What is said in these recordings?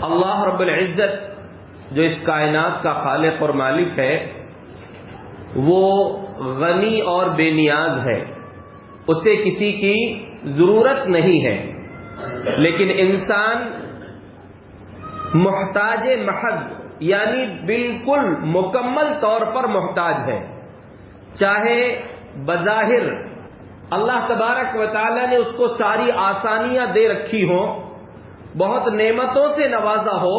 اللہ رب العزت جو اس کائنات کا خالق اور مالک ہے وہ غنی اور بے نیاز ہے، اسے کسی کی ضرورت نہیں ہے، لیکن انسان محتاج محض یعنی بالکل مکمل طور پر محتاج ہے۔ چاہے بظاہر اللہ تبارک و تعالی نے اس کو ساری آسانیاں دے رکھی ہوں، بہت نعمتوں سے نوازا ہو،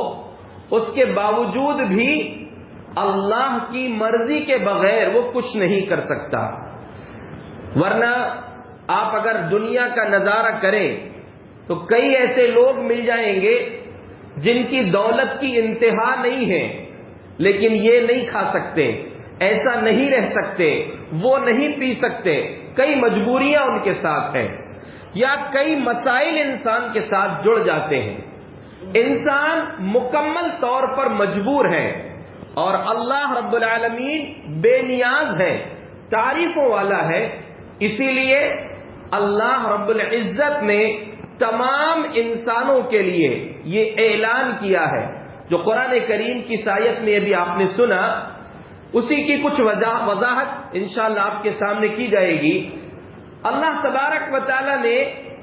اس کے باوجود بھی اللہ کی مرضی کے بغیر وہ کچھ نہیں کر سکتا۔ ورنہ آپ اگر دنیا کا نظارہ کریں تو کئی ایسے لوگ مل جائیں گے جن کی دولت کی انتہا نہیں ہے، لیکن یہ نہیں کھا سکتے، ایسا نہیں رہ سکتے، وہ نہیں پی سکتے، کئی مجبوریاں ان کے ساتھ ہیں، یا کئی مسائل انسان کے ساتھ جڑ جاتے ہیں۔ انسان مکمل طور پر مجبور ہے اور اللہ رب العالمین بے نیاز ہے، تعریفوں والا ہے۔ اسی لیے اللہ رب العزت نے تمام انسانوں کے لیے یہ اعلان کیا ہے، جو قرآن کریم کی آیت میں ابھی آپ نے سنا، اسی کی کچھ وضاحت انشاءاللہ آپ کے سامنے کی جائے گی۔ اللہ تبارک و تعالی نے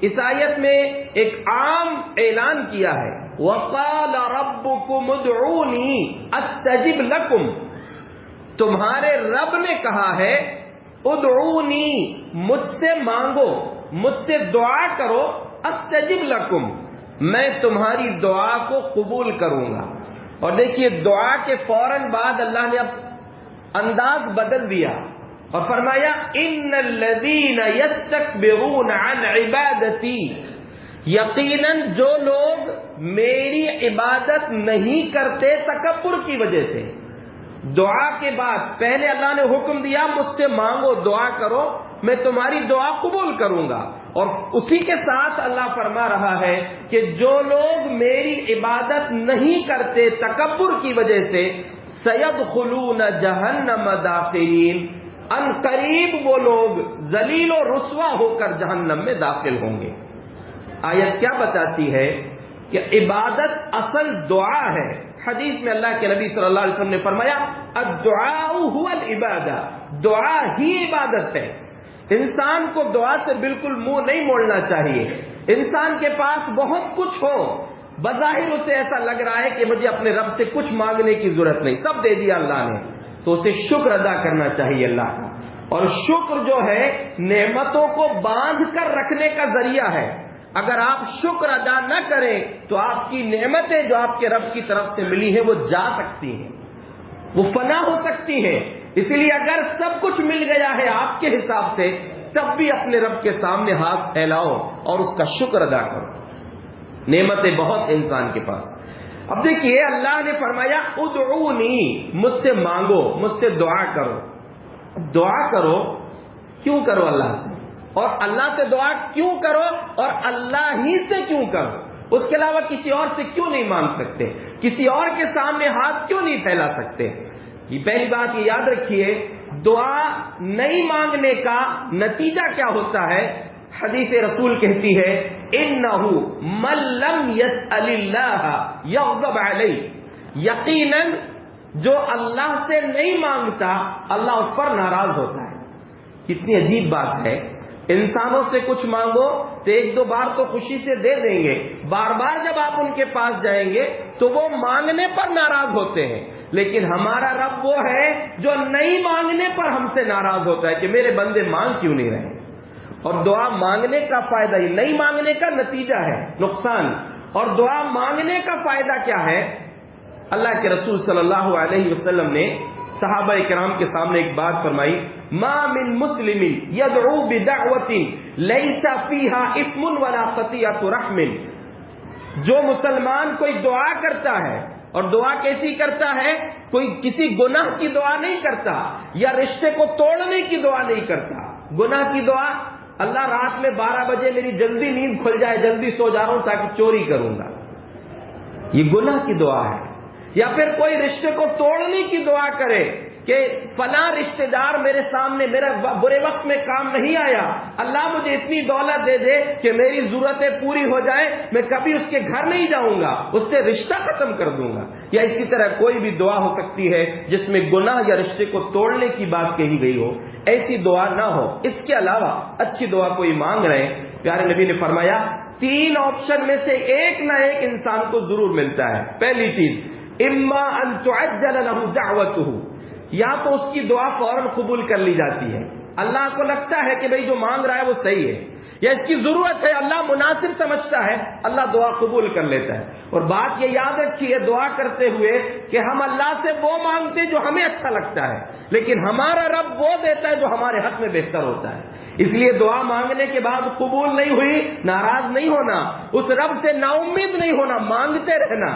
اس آیت میں ایک عام اعلان کیا ہے، وَقَالَ رَبُّكُمُ ادْعُونِي أَسْتَجِبْ لَكُمْ، تمہارے رب نے کہا ہے ادعونی، مجھ سے مانگو، مجھ سے دعا کرو، استجب لکم، میں تمہاری دعا کو قبول کروں گا۔ اور دیکھیے دعا کے فوراً بعد اللہ نے اب انداز بدل دیا اور فرمایا ان الذین یستکبرون عن عبادتی، یقیناً جو لوگ میری عبادت نہیں کرتے تکبر کی وجہ سے۔ دعا کے بعد پہلے اللہ نے حکم دیا مجھ سے مانگو، دعا کرو، میں تمہاری دعا قبول کروں گا، اور اسی کے ساتھ اللہ فرما رہا ہے کہ جو لوگ میری عبادت نہیں کرتے تکبر کی وجہ سے، سیدخلون جہنم داخرین، ان قریب وہ لوگ ذلیل و رسوا ہو کر جہنم میں داخل ہوں گے۔ آیت کیا بتاتی ہے کہ عبادت اصل دعا ہے۔ حدیث میں اللہ کے نبی صلی اللہ علیہ وسلم نے فرمایا الدعاء هو العبادہ، دعا ہی عبادت ہے۔ انسان کو دعا سے بالکل منہ نہیں موڑنا چاہیے۔ انسان کے پاس بہت کچھ ہو، بظاہر اسے ایسا لگ رہا ہے کہ مجھے اپنے رب سے کچھ مانگنے کی ضرورت نہیں، سب دے دیا اللہ نے، تو اسے شکر ادا کرنا چاہیے اللہ کا۔ اور شکر جو ہے نعمتوں کو باندھ کر رکھنے کا ذریعہ ہے۔ اگر آپ شکر ادا نہ کریں تو آپ کی نعمتیں جو آپ کے رب کی طرف سے ملی ہیں وہ جا سکتی ہیں، وہ فنا ہو سکتی ہیں۔ اسی لیے اگر سب کچھ مل گیا ہے آپ کے حساب سے، تب بھی اپنے رب کے سامنے ہاتھ پھیلاؤ اور اس کا شکر ادا کرو۔ نعمتیں بہت انسان کے پاس۔ اب دیکھیے اللہ نے فرمایا ادعونی، مجھ سے مانگو، مجھ سے دعا کرو۔ دعا کرو، کیوں کرو اللہ سے؟ اور اللہ سے دعا کیوں کرو اور اللہ ہی سے کیوں کرو؟ اس کے علاوہ کسی اور سے کیوں نہیں مانگ سکتے؟ کسی اور کے سامنے ہاتھ کیوں نہیں پھیلا سکتے؟ یہ پہلی بات یہ یاد رکھیے، دعا نہیں مانگنے کا نتیجہ کیا ہوتا ہے؟ حدیث رسول کہتی ہے انہ من لم یسأل اللہ یغضب علیہ، یقیناً جو اللہ سے نہیں مانگتا اللہ اس پر ناراض ہوتا ہے۔ کتنی عجیب بات ہے، انسانوں سے کچھ مانگو تو ایک دو بار تو خوشی سے دے دیں گے، بار بار جب آپ ان کے پاس جائیں گے تو وہ مانگنے پر ناراض ہوتے ہیں، لیکن ہمارا رب وہ ہے جو نہیں مانگنے پر ہم سے ناراض ہوتا ہے کہ میرے بندے مانگ کیوں نہیں رہے۔ اور دعا مانگنے کا فائدہ ہی نہیں مانگنے کا نتیجہ ہے نقصان، اور دعا مانگنے کا فائدہ کیا ہے؟ اللہ کے رسول صلی اللہ علیہ وسلم نے صحابہ کرام کے سامنے ایک بات فرمائی، ما من مسلم یدعو بدعوت لیس فیہا اثم ولا قطیعۃ رحم، جو مسلمان کوئی دعا کرتا ہے، اور دعا کیسی کرتا ہے؟ کوئی کسی گناہ کی دعا نہیں کرتا یا رشتے کو توڑنے کی دعا نہیں کرتا۔ گناہ کی دعا، اللہ رات میں 12 بجے میری جلدی نیند کھل جائے، جلدی سو جا رہا ہوں تاکہ چوری کروں گا، یہ گناہ کی دعا ہے۔ یا پھر کوئی رشتے کو توڑنے کی دعا کرے کہ فلاں رشتہ دار میرے سامنے میرا برے وقت میں کام نہیں آیا، اللہ مجھے اتنی دولت دے دے کہ میری ضرورتیں پوری ہو جائے، میں کبھی اس کے گھر نہیں جاؤں گا، اس سے رشتہ ختم کر دوں گا. یا اسی طرح کوئی بھی دعا ہو سکتی ہے جس میں گناہ یا رشتے کو توڑنے کی بات کہی گئی ہو، ایسی دعا نہ ہو. اس کے علاوہ اچھی دعا کوئی مانگ رہے ہیں، پیارے نبی نے فرمایا 3 آپشن میں سے ایک نہ ایک انسان کو ضرور ملتا ہے. پہلی چیز، اما ان تعجل له دعوته، یا تو اس کی دعا فوراً قبول کر لی جاتی ہے، اللہ کو لگتا ہے کہ بھئی جو مانگ رہا ہے وہ صحیح ہے، یا اس کی ضرورت ہے، اللہ مناسب سمجھتا ہے، اللہ دعا قبول کر لیتا ہے. اور بات یہ یاد رکھیے دعا کرتے ہوئے کہ ہم اللہ سے وہ مانگتے جو ہمیں اچھا لگتا ہے، لیکن ہمارا رب وہ دیتا ہے جو ہمارے حق میں بہتر ہوتا ہے. اس لیے دعا مانگنے کے بعد قبول نہیں ہوئی ناراض نہیں ہونا، اس رب سے نا امید نہیں ہونا، مانگتے رہنا.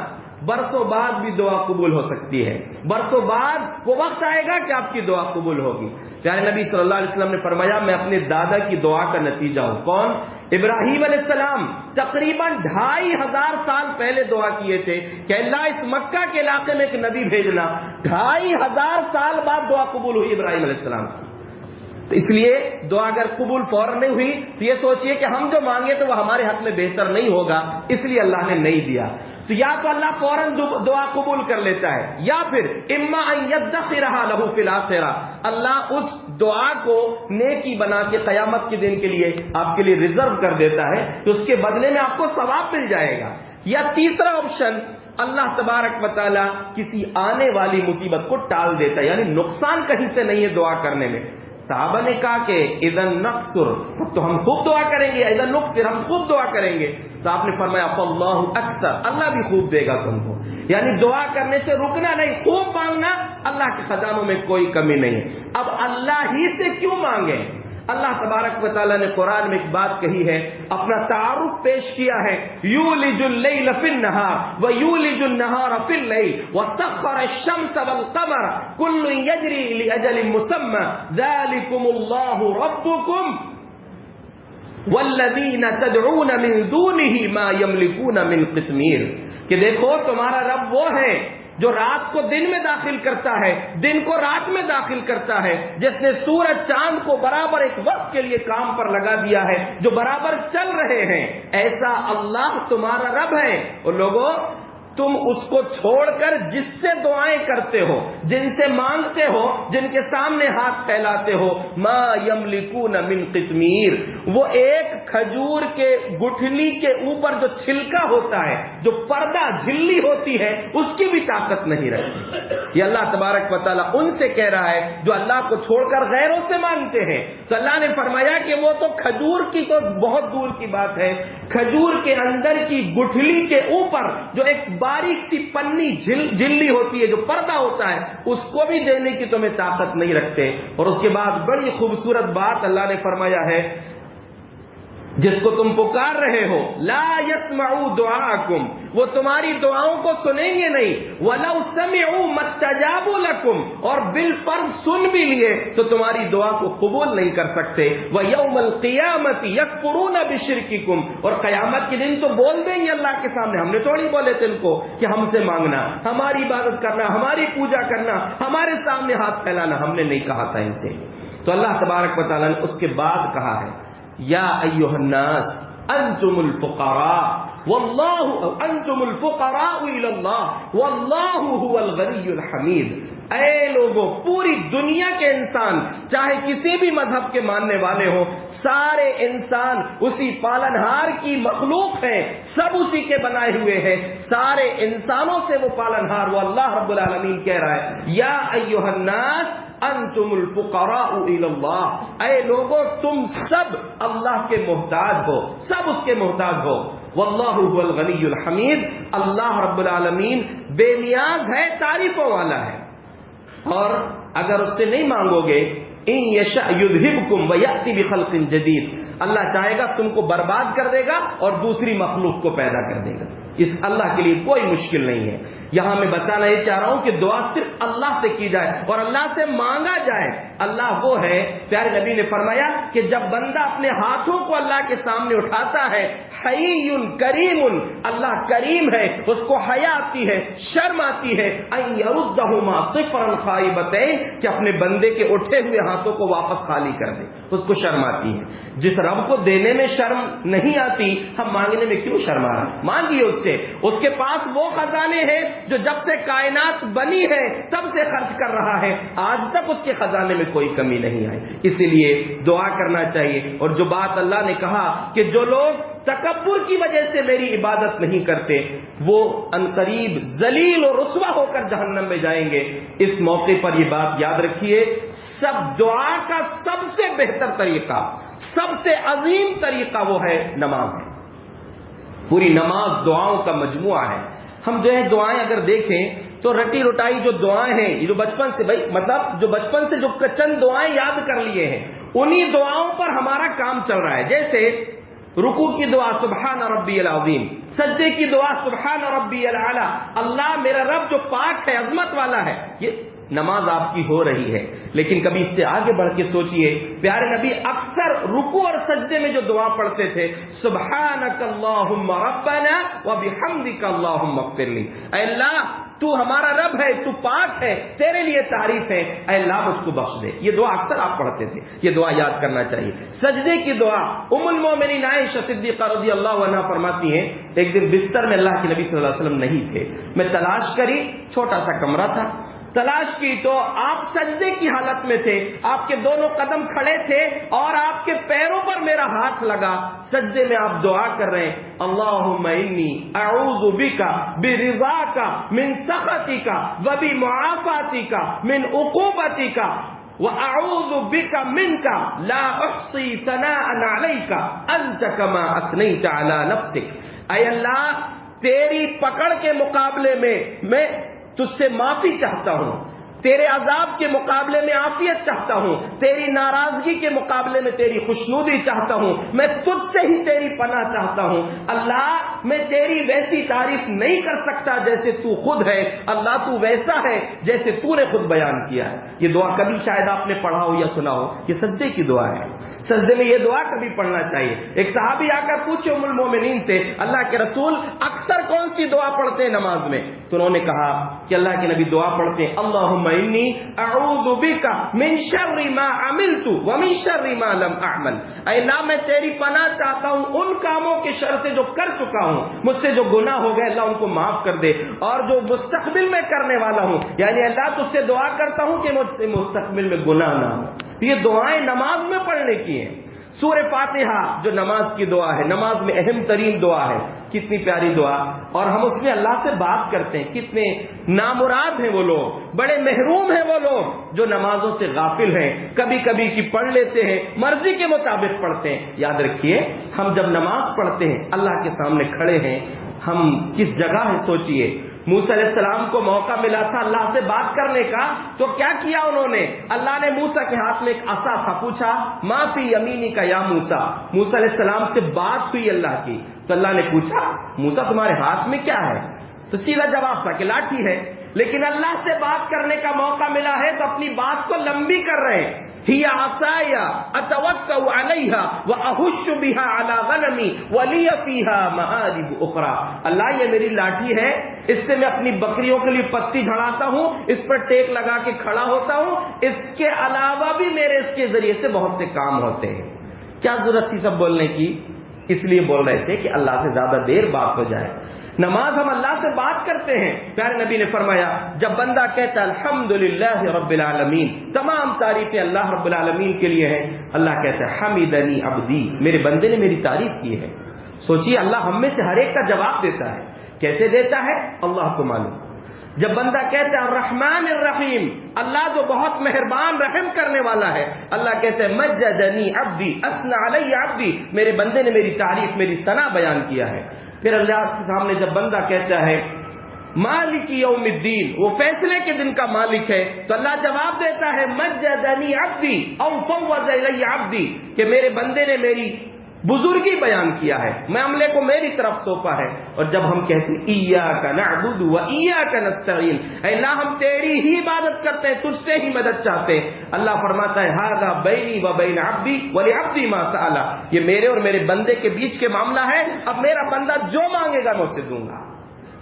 برسوں بعد بھی دعا قبول ہو سکتی ہے، برسوں بعد وہ وقت آئے گا کہ آپ کی دعا قبول ہوگی. پیارے نبی صلی اللہ علیہ وسلم نے فرمایا میں اپنے دادا کی دعا کا نتیجہ ہوں. کون؟ ابراہیم علیہ السلام تقریباً 2500 سال پہلے دعا کیے تھے کہ اللہ اس مکہ کے علاقے میں ایک نبی بھیجنا. 2500 سال بعد دعا قبول ہوئی ابراہیم علیہ السلام کی. تو اس لیے دعا اگر قبول فوراً نہیں ہوئی تو یہ سوچئے کہ ہم جو مانگے تو وہ ہمارے حق میں بہتر نہیں ہوگا، اس لیے اللہ نے نہیں دیا. تو یا تو اللہ فوراً دعا قبول کر لیتا ہے، یا پھر اما ان یدخرها له فی الاخرہ، اللہ اس دعا کو نیکی بنا کے قیامت کے دن کے لیے آپ کے لیے ریزرو کر دیتا ہے کہ اس کے بدلے میں آپ کو ثواب مل جائے گا. یا تیسرا آپشن، اللہ تبارک و تعالی کسی آنے والی مصیبت کو ٹال دیتا ہے، یعنی نقصان کہیں سے نہیں ہے دعا کرنے میں. صحابہ نے کہا کہ اذن نقصر، تو ہم خوب دعا کریں گے، اذن نقصر، ہم خوب دعا کریں گے. تو آپ نے فرمایا فاللہ اکثر، اللہ بھی خوب دے گا تم کو. یعنی دعا کرنے سے رکنا نہیں، خوب مانگنا، اللہ کے خزانوں میں کوئی کمی نہیں ہے. اب اللہ ہی سے کیوں مانگیں؟ اللہ تبارک و تعالیٰ نے قرآن میں ایک بات کہی ہے، اپنا تعارف پیش کیا ہے. یولج اللیل فی النہار ویولج النہار فی اللیل وسخر الشمس والقمر کل یجری لاجل مسمی ذلکم اللہ ربکم والذین تدعون من دونہ ما یملکون من قطمیر. کہ دیکھو تمہارا رب وہ ہے جو رات کو دن میں داخل کرتا ہے، دن کو رات میں داخل کرتا ہے، جس نے سورج چاند کو برابر ایک وقت کے لیے کام پر لگا دیا ہے، جو برابر چل رہے ہیں. ایسا اللہ تمہارا رب ہے. اور لوگوں تم اس کو چھوڑ کر جس سے دعائیں کرتے ہو، جن سے مانگتے ہو، جن کے سامنے ہاتھ پھیلاتے ہو، ما یملکون من قطمیر، وہ ایک کھجور کے گٹھلی کے اوپر جو چھلکا ہوتا ہے، جو پردہ جھلی ہوتی ہے، اس کی بھی طاقت نہیں رکھتی. یہ اللہ تبارک و تعالیٰ ان سے کہہ رہا ہے جو اللہ کو چھوڑ کر غیروں سے مانگتے ہیں. تو اللہ نے فرمایا کہ وہ تو کھجور کی تو بہت دور کی بات ہے، کھجور کے اندر کی گٹھلی کے اوپر جو ایک باریک سی پنی جھلی ہوتی ہے، جو پردہ ہوتا ہے، اس کو بھی دینے کی تمہیں طاقت نہیں رکھتے. اور اس کے بعد بڑی خوبصورت بات اللہ نے فرمایا ہے، جس کو تم پکار رہے ہو، لا يسمعوا دعاءکم، وہ تمہاری دعاؤں کو سنیں گے نہیں. ولو سمعوا ما استجابوا لکم، اور بالفرض سن بھی لیے تو تمہاری دعا کو قبول نہیں کر سکتے. ویوم القیامت یکفرون بشرککم، اور قیامت کے دن تو بول دیں گے اللہ کے سامنے، ہم نے تھوڑی بولے تھے ان کو کہ ہم سے مانگنا، ہماری عبادت کرنا، ہماری پوجا کرنا، ہمارے سامنے ہاتھ پھیلانا، ہم نے نہیں کہا تھا ان سے. تو اللہ تبارک و تعالیٰ نے اس کے بعد کہا ہے یا ایھا الناس انتم الفقراء واللہ انتم الفقراء الی اللہ واللہ هو الغنی الحمید. اے لوگوں، پوری دنیا کے انسان چاہے کسی بھی مذہب کے ماننے والے ہوں، سارے انسان اسی پالنہار کی مخلوق ہیں، سب اسی کے بنائے ہوئے ہیں. سارے انسانوں سے وہ پالنہار وہ اللہ رب العالمین کہہ رہا ہے یا ایھا الناس انتم الفقراء الی اللہ. اے لوگوں تم سب اللہ کے محتاج ہو، سب اس کے محتاج ہو. واللہ هو الغنی الحمید، اللہ رب العالمین بے نیاز ہے، تعریفوں والا ہے. اور اگر اس سے نہیں مانگو گے، ان یشاء یذھبکم ویأتی بخلق جدید، اللہ چاہے گا تم کو برباد کر دے گا اور دوسری مخلوق کو پیدا کر دے گا. اس اللہ کے لیے کوئی مشکل نہیں ہے. یہاں میں بتانا یہ چاہ رہا ہوں کہ دعا صرف اللہ سے کی جائے اور اللہ سے مانگا جائے. اللہ وہ ہے، پیارے نبی نے فرمایا کہ جب بندہ اپنے ہاتھوں کو اللہ کے سامنے اٹھاتا ہے، حی کریم، اللہ کریم ہے، اس کو حیا آتی ہے، شرم آتی ہے، ان یردہما صفرا خائبتین، کہ اپنے بندے کے اٹھے ہوئے ہاتھوں کو واپس خالی کر دے، اس کو شرم آتی ہے. جس رب کو دینے میں شرم نہیں آتی، ہم مانگنے میں کیوں شرما رہے ہیں؟ مانگیے اس سے. اس کے پاس وہ خزانے ہیں جو جب سے کائنات بنی ہے تب سے خرچ کر رہا ہے، آج تک اس کے خزانے میں کوئی کمی نہیں آئی. اسی لیے دعا کرنا چاہیے. اور جو بات اللہ نے کہا کہ جو لوگ تکبر کی وجہ سے میری عبادت نہیں کرتے وہ عنقریب ذلیل اور رسوا ہو کر جہنم میں جائیں گے. اس موقع پر یہ بات یاد رکھیے، سب دعا کا سب سے بہتر طریقہ، سب سے عظیم طریقہ وہ ہے نماز ہے. پوری نماز دعاؤں کا مجموعہ ہے. ہم جو ہے دعائیں اگر دیکھیں تو رٹی رٹائی جو دعائیں ہیں، یہ جو بچپن سے جو بچپن سے جو چند دعائیں یاد کر لیے ہیں، انہی دعاؤں پر ہمارا کام چل رہا ہے. جیسے رکوع کی دعا سبحان ربی العظیم، سجدے کی دعا سبحان ربی الاعلی، اللہ میرا رب جو پاک ہے، عظمت والا ہے. یہ نماز آپ کی ہو رہی ہے. لیکن کبھی اس سے آگے بڑھ کے سوچئے، پیارے نبی اکثر رکوع اور سجدے میں جو دعا پڑھتے تھے، سبحانک اللہم ربنا وبحمدک اللہم اغفر لی، اے اللہ تو ہمارا رب ہے، تو پاک ہے، تیرے لیے تعریف ہے، اے اللہ مجھ کو بخش دے. یہ دعا اکثر آپ پڑھتے تھے، یہ دعا یاد کرنا چاہیے. سجدے کی دعا ام المومنین عائشہ صدیقہ رضی اللہ عنہا فرماتی ہیں، ایک دن بستر میں اللہ کے نبی صلی اللہ علیہ وسلم نہیں تھے. میں تلاش کری، چھوٹا سا کمرہ تھا، تلاش کی تو آپ سجدے کی حالت میں تھے، آپ کے دونوں قدم کھڑے تھے اور آپ کے پیروں پر میرا ہاتھ لگا. سجدے میں آپ دعا کر رہے ہیں، اللہم انی اعوذ بک برضاک من سخطک وبمعافاتک من عقوبتک وَأَعُوذُ بِكَ مِنْكَ لَا أُحْصِي ثَنَاءً عَلَيْكَ أَنْتَ كَمَا أَثْنَيْتَ عَلَى نَفْسِكَ. اے اللہ تیری پکڑ کے مقابلے میں تجھ سے معافی چاہتا ہوں، تیرے عذاب کے مقابلے میں عافیت چاہتا ہوں، تیری ناراضگی کے مقابلے میں تیری خوشنودی چاہتا ہوں، میں تجھ سے ہی تیری پناہ چاہتا ہوں. اللہ میں تیری ویسی تعریف نہیں کر سکتا جیسے تو خود ہے، اللہ تو ویسا ہے جیسے تو نے خود بیان کیا ہے. یہ دعا کبھی شاید آپ نے پڑھا ہو یا سنا ہو، یہ سجدے کی دعا ہے. سجدے میں یہ دعا کبھی پڑھنا چاہیے. ایک صحابی آ کر پوچھے ام المومنین سے، اللہ کے رسول اکثر کون سی دعا پڑھتے ہیں نماز میں؟ تو انہوں نے کہا کہ اللہ کے نبی دعا پڑھتے ہیں، اللہم انی اعوذ بک من شر ما عملت ومن شر ما لم اعمل. اے اللہ میں تیری پناہ چاہتا ہوں ان کاموں کے شر سے جو کر چکا ہوں، مجھ سے جو گناہ ہو گئے اللہ ان کو معاف کر دے، اور جو مستقبل میں کرنے والا ہوں، یعنی اللہ تجھ سے دعا کرتا ہوں کہ مجھ سے مستقبل میں گناہ نہ ہو. یہ دعائیں نماز میں پڑھنے کی ہیں. سورہ فاتحہ جو نماز کی دعا ہے، نماز میں اہم ترین دعا ہے. کتنی پیاری دعا، اور ہم اس میں اللہ سے بات کرتے ہیں. کتنے نامراد ہیں وہ لوگ، بڑے محروم ہیں وہ لوگ جو نمازوں سے غافل ہیں. کبھی کبھی کی پڑھ لیتے ہیں، مرضی کے مطابق پڑھتے ہیں. یاد رکھیے ہم جب نماز پڑھتے ہیں اللہ کے سامنے کھڑے ہیں، ہم کس جگہ ہے سوچئے. موسیٰ علیہ السلام کو موقع ملا تھا اللہ سے بات کرنے کا، تو کیا کیا انہوں نے؟ اللہ نے موسیٰ کے ہاتھ میں ایک عصا تھا، پوچھا ما فی یمینک یا موسیٰ. موسیٰ علیہ السلام سے بات ہوئی اللہ کی، تو اللہ نے پوچھا موسیٰ تمہارے ہاتھ میں کیا ہے؟ تو سیدھا جواب تھا کہ لاٹھی ہے. لیکن اللہ سے بات کرنے کا موقع ملا ہے تو اپنی بات کو لمبی کر رہے ہیں. ہی عصای اتوکا علیہا واہش بہا علی غنمی ولی فیہا مآرب اخرى. اللہ یہ میری لاٹھی ہے، اس سے میں اپنی بکریوں کے لیے پتی جھڑاتا ہوں، اس پر ٹیک لگا کے کھڑا ہوتا ہوں، اس کے علاوہ بھی میرے اس کے ذریعے سے بہت سے کام ہوتے ہیں. کیا ضرورت تھی سب بولنے کی؟ اس لیے بول رہے تھے کہ اللہ سے زیادہ دیر بات ہو جائے. نماز ہم اللہ سے بات کرتے ہیں. پیارے نبی نے فرمایا جب بندہ کہتا ہے الحمدللہ رب العالمین، تمام تعریفیں اللہ رب العالمین کے لیے ہیں، اللہ کہتا ہے حمیدنی عبدی، میرے بندے نے میری تعریف کی ہے. سوچئے اللہ ہم میں سے ہر ایک کا جواب دیتا ہے. کیسے دیتا ہے اللہ کو معلوم. جب بندہ کہتا ہے الرحمن الرحیم، اللہ جو بہت مہربان رحم کرنے والا ہے، اللہ کہتا ہے مجدنی عبدی اثنى علی عبدی، میرے بندے نے میری تعریف، میری ثنا بیان کیا ہے. پھر اللہ کے سامنے جب بندہ کہتا ہے مالک یوم الدین، وہ فیصلے کے دن کا مالک ہے، تو اللہ جواب دیتا ہے مجدنی عبدی او فوض الی عبدی، کہ میرے بندے نے میری بزرگی بیان کیا ہے، معاملے کو میری طرف سونپا ہے۔ اور جب ہم کہتے ہیں ایاک نعبد و ایاک نستعین، اے اللہ ہم تیری ہی عبادت کرتے ہیں، تجھ سے ہی مدد چاہتے ہیں، اللہ فرماتا ہے ھذا بینی و بین عبدی ولعبدی ما سأل، یہ میرے اور میرے بندے کے بیچ کے معاملہ ہے، اب میرا بندہ جو مانگے گا میں اسے دوں گا۔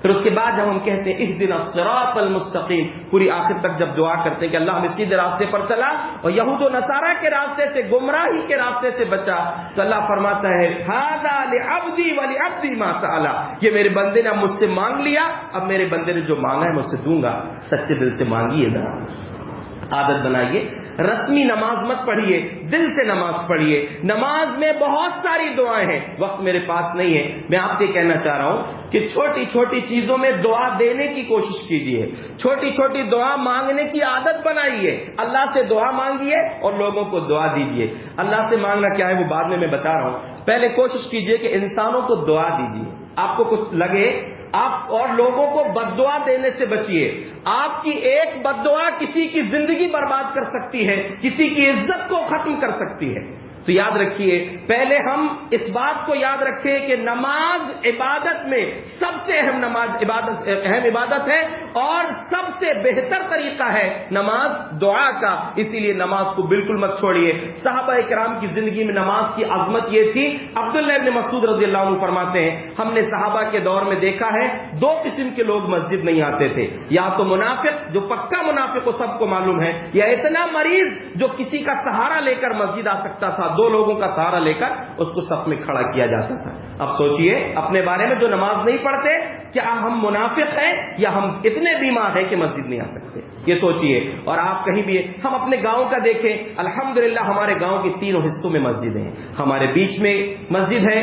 پھر اس کے بعد جب ہم کہتے ہیں اہدنا الصراط المستقیم، پوری آخر تک جب دعا کرتے ہیں کہ اللہ ہمیں سیدھے راستے پر چلا اور یہود و نصارہ کے راستے سے، گمراہی کے راستے سے بچا، تو اللہ فرماتا ہے ھذا لعبدی ولعبدی ما سأل، یہ میرے بندے نے اب مجھ سے مانگ لیا، اب میرے بندے نے جو مانگا ہے میں اسے دوں گا۔ سچے دل سے مانگیے گا، عادت بنائیے، رسمی نماز مت پڑھیے، دل سے نماز پڑھیے۔ نماز میں بہت ساری دعائیں ہیں، وقت میرے پاس نہیں ہے، میں آپ سے کہنا چاہ رہا ہوں کہ چھوٹی چھوٹی چیزوں میں دعا دینے کی کوشش کیجیے، چھوٹی چھوٹی دعا مانگنے کی عادت بنائیے، اللہ سے دعا مانگیے اور لوگوں کو دعا دیجیے۔ اللہ سے مانگنا کیا ہے وہ بعد میں بتا رہا ہوں، پہلے کوشش کیجیے کہ انسانوں کو دعا دیجیے۔ آپ کو کچھ لگے آپ اور لوگوں کو بد دعا دینے سے بچیے، آپ کی ایک بد دعا کسی کی زندگی برباد کر سکتی ہے، کسی کی عزت کو ختم کر سکتی ہے۔ تو یاد رکھیے، پہلے ہم اس بات کو یاد رکھیں کہ نماز عبادت میں سب سے اہم عبادت ہے اور سب سے بہتر طریقہ ہے نماز دعا کا، اسی لیے نماز کو بالکل مت چھوڑیے۔ صحابہ کرام کی زندگی میں نماز کی عظمت یہ تھی، عبداللہ ابن مسعود رضی اللہ عنہ فرماتے ہیں ہم نے صحابہ کے دور میں دیکھا ہے دو قسم کے لوگ مسجد نہیں آتے تھے، یا تو منافق جو پکا منافق کو سب کو معلوم ہے، یا اتنا مریض جو کسی کا سہارا لے کر مسجد آ سکتا تھا، دو لوگوں کا سہارا لے کر اس کو صف میں کھڑا کیا جا سکتا۔ اب سوچئے اپنے بارے میں جو نماز نہیں پڑھتے، کیا ہم منافق ہیں یا ہم اتنے بیمار ہیں کہ مسجد نہیں آ سکتے؟ یہ سوچئے۔ اور آپ کہیں بھی ہم اپنے گاؤں کا دیکھیں، الحمدللہ ہمارے گاؤں کے تینوں حصوں میں مسجد ہیں، ہمارے بیچ میں مسجد ہے،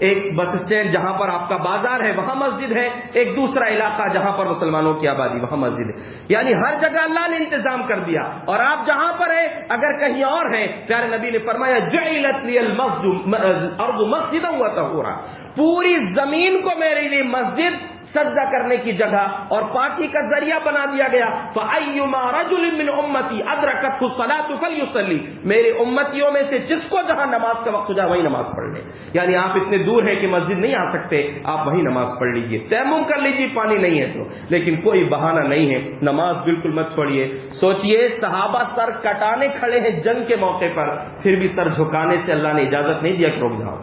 ایک بس اسٹینڈ جہاں پر آپ کا بازار ہے وہاں مسجد ہے، ایک دوسرا علاقہ جہاں پر مسلمانوں کی آبادی وہاں مسجد ہے، یعنی ہر جگہ اللہ نے انتظام کر دیا۔ اور آپ جہاں پر ہیں اگر کہیں اور ہیں، پیارے نبی نے فرمایا جعلت لی الارض مسجدا وطہورا، پوری زمین کو میرے لیے مسجد، سجدہ کرنے کی جگہ اور پاکی کا ذریعہ بنا دیا گیا۔ فَأَيُّمَا رَجُلٍ مِّنْ أُمَّتِي أَدْرَكَتْهُ الصَّلَاةُ فَلْيُصَلِّ، میرے امتیوں میں سے جس کو جہاں نماز کا وقت ہو جائے وہیں نماز پڑھ لے، یعنی آپ اتنے دور ہے کہ مسجد نہیں آ سکتے، آپ وہیں نماز پڑھ لیجئے، تیمم کر لیجئے پانی نہیں ہے تو، لیکن کوئی بہانہ نہیں ہے، نماز بالکل مت چھوڑیے۔ سوچئے صحابہ سر کٹانے کھڑے ہیں جنگ کے موقع پر، پھر بھی سر جھکانے سے اللہ نے اجازت نہیں دیا کہ رک جاؤ،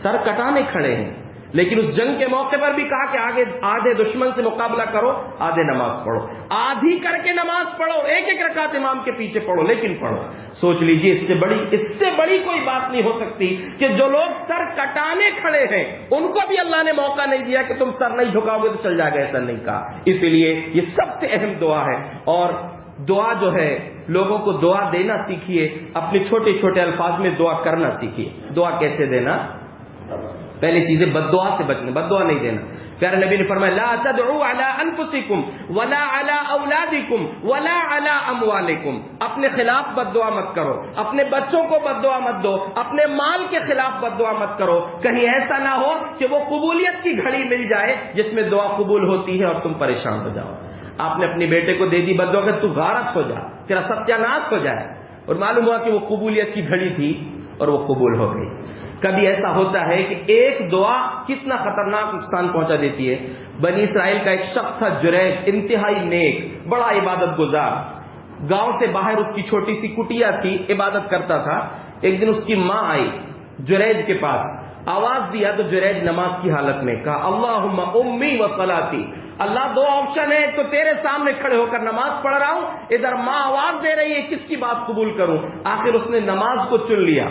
سر کٹانے کھڑے ہیں، لیکن اس جنگ کے موقع پر بھی کہا کہ آگے آدھے دشمن سے مقابلہ کرو، آدھے نماز پڑھو، آدھی کر کے نماز پڑھو، ایک ایک رکعت امام کے پیچھے پڑھو، لیکن پڑھو۔ سوچ لیجئے اس سے بڑی کوئی بات نہیں ہو سکتی کہ جو لوگ سر کٹانے کھڑے ہیں ان کو بھی اللہ نے موقع نہیں دیا کہ تم سر نہیں جھکاؤ گے تو چل جائے گا، ایسا نہیں کہا۔ اسی لیے یہ سب سے اہم دعا ہے، اور دعا جو ہے لوگوں کو دعا دینا سیکھیے، اپنے چھوٹے چھوٹے الفاظ میں دعا کرنا سیکھیے۔ دعا کیسے دینا؟ پہلی چیزیں بد دعا سے بچنا، بد دعا نہیں دینا۔ پیارے نبی نے فرمایا لا تدعوا علی انفسکم ولا علی اولادکم ولا علی اموالکم، اپنے خلاف بد دعا مت کرو، اپنے بچوں کو بد دعا مت دو، اپنے مال کے خلاف بد دعا مت کرو، کہیں ایسا نہ ہو کہ وہ قبولیت کی گھڑی مل جائے جس میں دعا قبول ہوتی ہے اور تم پریشان ہو جاؤ۔ آپ نے اپنے بیٹے کو دے دی بد دعا کہ تو غارت ہو جا، تیرا ستیہ ناش ہو جائے، اور معلوم ہوا کہ وہ قبولیت کی گھڑی تھی اور وہ قبول ہو گئی۔ کبھی ایسا ہوتا ہے کہ ایک دعا کتنا خطرناک نقصان پہنچا دیتی ہے۔ بنی اسرائیل کا ایک شخص تھا جریج، انتہائی نیک، بڑا عبادت گزار، گاؤں سے باہر اس کی چھوٹی سی کٹیا تھی، عبادت کرتا تھا۔ ایک دن اس کی ماں آئی جریج کے پاس، آواز دیا تو جریج نماز کی حالت میں کہا اللہم امی و صلاتی، اللہ دو آپشن ہے، ایک تو تیرے سامنے کھڑے ہو کر نماز پڑھ رہا ہوں، ادھر ماں آواز دے رہی ہے، کس کی بات قبول کروں؟ آخر اس نے نماز کو چن لیا،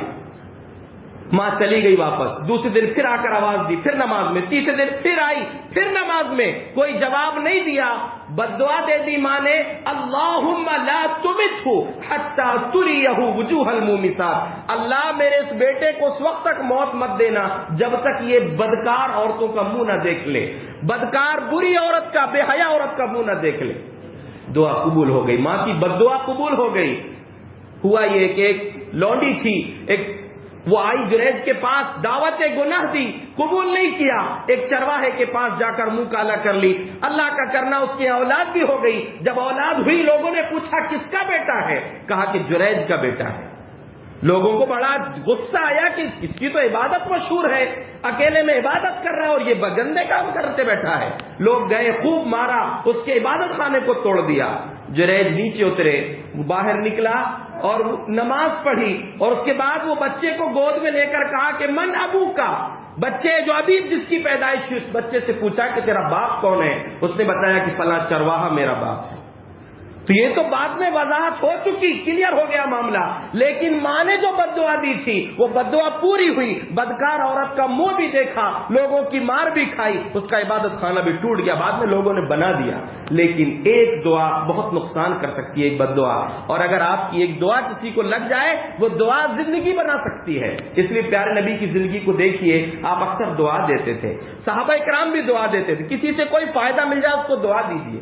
ماں چلی گئی واپس، دوسرے دن پھر آ کر آواز دی، پھر نماز میں، تیسرے دن پھر آئی، پھر نماز میں، کوئی جواب نہیں دیا، بددعا دے دی ماں نے اللہم لا تمتہ حتی تریہ وجوہ المومسات، اللہ میرے اس بیٹے کو اس وقت تک موت مت دینا جب تک یہ بدکار عورتوں کا منہ نہ دیکھ لے، بدکار بری عورت کا، بے حیا عورت کا منہ نہ دیکھ لے۔ دعا قبول ہو گئی، ماں کی بددعا قبول ہو گئی۔ ہوا یہ کہ ایک لونڈی تھی، وہ آئی جریج کے پاس، دعوت گناہ دی، قبول نہیں کیا، ایک چرواہے کے پاس جا کر منہ کالا کر لی، اللہ کا کرنا اس کی اولاد بھی ہو گئی۔ جب اولاد ہوئی لوگوں نے پوچھا کس کا بیٹا ہے؟ کہا کہ جریج کا بیٹا ہے۔ لوگوں کو بڑا غصہ آیا کہ اس کی تو عبادت مشہور ہے، اکیلے میں عبادت کر رہا ہے اور یہ گندے کام کرتے بیٹھا ہے۔ لوگ گئے، خوب مارا، اس کے عبادت خانے کو توڑ دیا۔ جریج نیچے اترے، باہر نکلا اور نماز پڑھی، اور اس کے بعد وہ بچے کو گود میں لے کر کہا کہ من ابو کا، بچے جو ابھی جس کی پیدائش ہوئی اس بچے سے پوچھا کہ تیرا باپ کون ہے؟ اس نے بتایا کہ فلاں چرواہا میرا باپ۔ تو یہ تو بعد میں وضاحت ہو چکی، کلیئر ہو گیا معاملہ، لیکن ماں نے جو بد دعا دی تھی وہ بد دعا پوری ہوئی۔ بدکار عورت کا منہ بھی دیکھا، لوگوں کی مار بھی کھائی، اس کا عبادت خانہ بھی ٹوٹ گیا، بعد میں لوگوں نے بنا دیا۔ لیکن ایک دعا بہت نقصان کر سکتی ہے، ایک بد دعا، اور اگر آپ کی ایک دعا کسی کو لگ جائے وہ دعا زندگی بنا سکتی ہے۔ اس لیے پیارے نبی کی زندگی کو دیکھیے، آپ اکثر دعا دیتے تھے، صحابہ کرام بھی دعا دیتے تھے، کسی سے کوئی فائدہ مل جائے اس کو دعا دیجیے،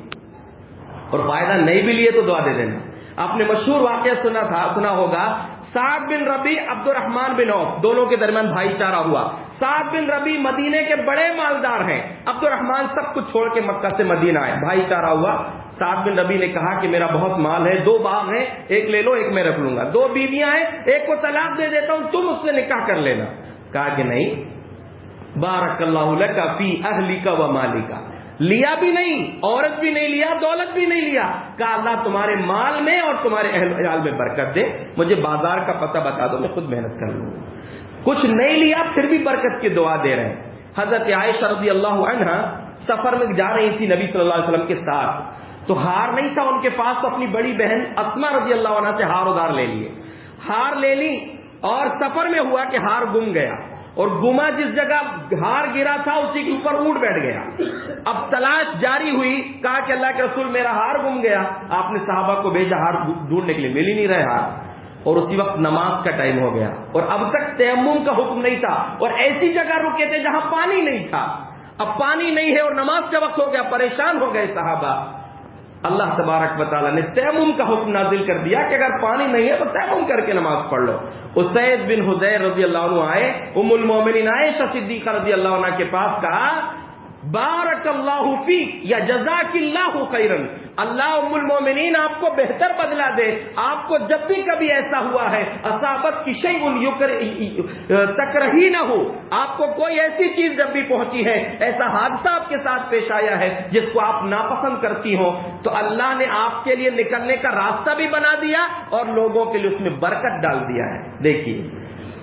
اور فائدہ نہیں بھی لیے تو دعا دے دینا۔ آپ نے مشہور واقعہ سنا ہوگا، سعد بن ربیع عبد الرحمن بن عوف، دونوں کے درمیان بھائی چارہ ہوا۔ سعد بن ربیع مدینے کے بڑے مالدار ہیں، عبد الرحمن سب کچھ چھوڑ کے مکہ سے مدینہ آئے، بھائی چارہ ہوا۔ سعد بن ربیع نے کہا کہ میرا بہت مال ہے، 2 باغ ہیں، ایک لے لو ایک میں رکھ لوں گا، 2 بیویاں ہیں، ایک کو طلاق دے دیتا ہوں، تم اس سے نکاح کر لینا۔ کہا کہ نہیں، بارک اللہ لک فی اہلک و مالک، لیا بھی نہیں، عورت بھی نہیں لیا، دولت بھی نہیں لیا، کہا اللہ تمہارے مال میں اور تمہارے اہل عیال میں برکت دے، مجھے بازار کا پتہ بتا دو، میں خود محنت کر لوں۔ کچھ نہیں لیا پھر بھی برکت کی دعا دے رہے ہیں۔ حضرت عائشہ رضی اللہ عنہا سفر میں جا رہی تھی نبی صلی اللہ علیہ وسلم کے ساتھ، تو ہار نہیں تھا ان کے پاس، تو اپنی بڑی بہن اسما رضی اللہ عنہا سے ہار ادھار لے لیے، ہار لے لی، اور سفر میں ہوا کہ ہار گم گیا، اور گما جس جگہ ہار گرا تھا اسی کے اوپر اونٹ بیٹھ گیا۔ اب تلاش جاری ہوئی، کہا کہ اللہ کے رسول میرا ہار گم گیا۔ آپ نے صحابہ کو بھیجا ہار ڈھونڈنے کے لیے، مل ہی نہیں رہے ہار، اور اسی وقت نماز کا ٹائم ہو گیا، اور اب تک تیمم کا حکم نہیں تھا، اور ایسی جگہ رکے تھے جہاں پانی نہیں تھا۔ اب پانی نہیں ہے اور نماز کا وقت ہو گیا، پریشان ہو گئے صحابہ۔ اللہ تبارک و تعالیٰ نے تیمم کا حکم نازل کر دیا کہ اگر پانی نہیں ہے تو تیمم کر کے نماز پڑھ لو۔ اسید بن حضیر رضی اللہ عنہ آئے، ام المومنین عائشہ صدیقہ رضی اللہ عنہ کے پاس، کہا بارک اللہ فیک یا جزاک اللہ خیرا، اللہ ام المومنین آپ کو بہتر بدلہ دے، آپ کو جب بھی کبھی ایسا ہوا ہے اصابت کی شیء تکرہینہ ہو، آپ کو کوئی ایسی چیز جب بھی پہنچی ہے، ایسا حادثہ آپ کے ساتھ پیش آیا ہے جس کو آپ ناپسند کرتی ہو، تو اللہ نے آپ کے لیے نکلنے کا راستہ بھی بنا دیا اور لوگوں کے لیے اس میں برکت ڈال دیا ہے۔ دیکھیے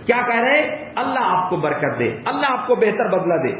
کیا کہہ رہے ہیں، اللہ آپ کو برکت دے، اللہ آپ کو بہتر بدلہ دے۔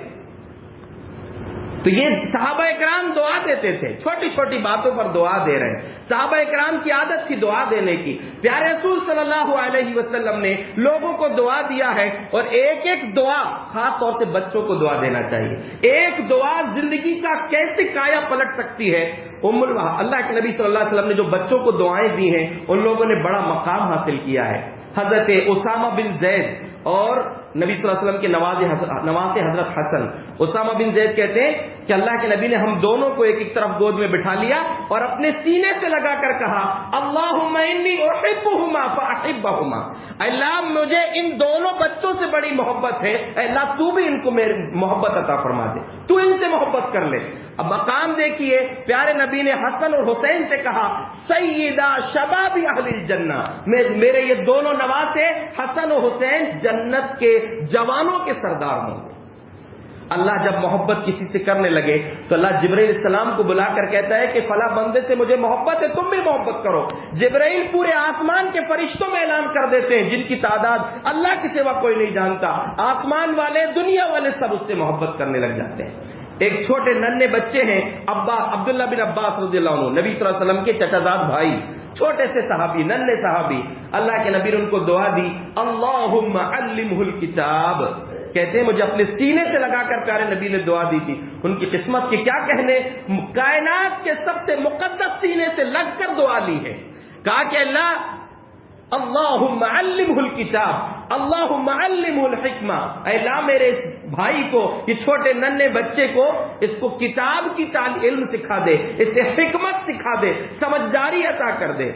تو یہ صحابہ اکرام دعا دیتے تھے، چھوٹی چھوٹی باتوں پر دعا دے رہے ہیں، صحابہ اکرام کی عادت تھی دعا دینے کی۔ پیارے رسول صلی اللہ علیہ وسلم نے لوگوں کو دعا دیا ہے، اور ایک ایک دعا، خاص طور سے بچوں کو دعا دینا چاہیے، ایک دعا زندگی کا کیسے کایا پلٹ سکتی ہے۔ اللہ کے نبی صلی اللہ علیہ وسلم نے جو بچوں کو دعائیں دی ہیں ان لوگوں نے بڑا مقام حاصل کیا ہے۔ حضرت اسامہ بن زید اور نبی صلی اللہ علیہ وسلم کے نواز حضرت حسن، اسامہ بن زید کہتے ہیں کہ اللہ کے نبی نے ہم دونوں کو ایک ایک طرف گود میں بٹھا لیا اور اپنے سینے سے لگا کر کہا اللہم انی احبہما فاحبہما، اللہ مجھے ان دونوں بچوں سے بڑی محبت ہے، اللہ تو بھی ان کو میری محبت عطا فرما دے، تو ان سے محبت کر لے۔ اب مقام دیکھیے، پیارے نبی نے حسن اور حسین سے کہا سیدہ شباب اہل الجنہ، میرے یہ دونوں نواسے حسن و حسین جنت کے جوانوں کے سردار ہوں گے۔ اللہ جب محبت کسی سے کرنے لگے تو اللہ جبرائیل علیہ السلام کو بلا کر کہتا ہے کہ فلاں بندے سے مجھے محبت ہے، تم بھی محبت کرو۔ جبرائیل پورے آسمان کے فرشتوں میں اعلان کر دیتے ہیں جن کی تعداد اللہ کے سوا کوئی نہیں جانتا، آسمان والے دنیا والے سب اس سے محبت کرنے لگ جاتے ہیں۔ ایک چھوٹے ننھے بچے ہیں عبداللہ بن عباس رضی اللہ عنہ، نبی صلی اللہ علیہ وسلم کے چچا زاد بھائی، چھوٹے سے صحابی، ننھے صحابی، اللہ کے نبی نے ان کو دعا دی اللہم علمہ الکتاب، کہتے ہیں مجھے اپنے سینے سے لگا کر پیارے نبی نے دعا دی تھی۔ ان کی قسمت کی کیا کہنے، کائنات کے سب سے مقدس سینے سے لگ کر دعا لی ہے، کہا کہ اللہم علمہ الکتاب اللہم علمہ الحکمہ، اے اللہ میرے اس بھائی کو، یہ چھوٹے ننھے بچے کو، اس کو کتاب کی علم سکھا دے، اسے حکمت سکھا دے، سمجھداری عطا کر دے۔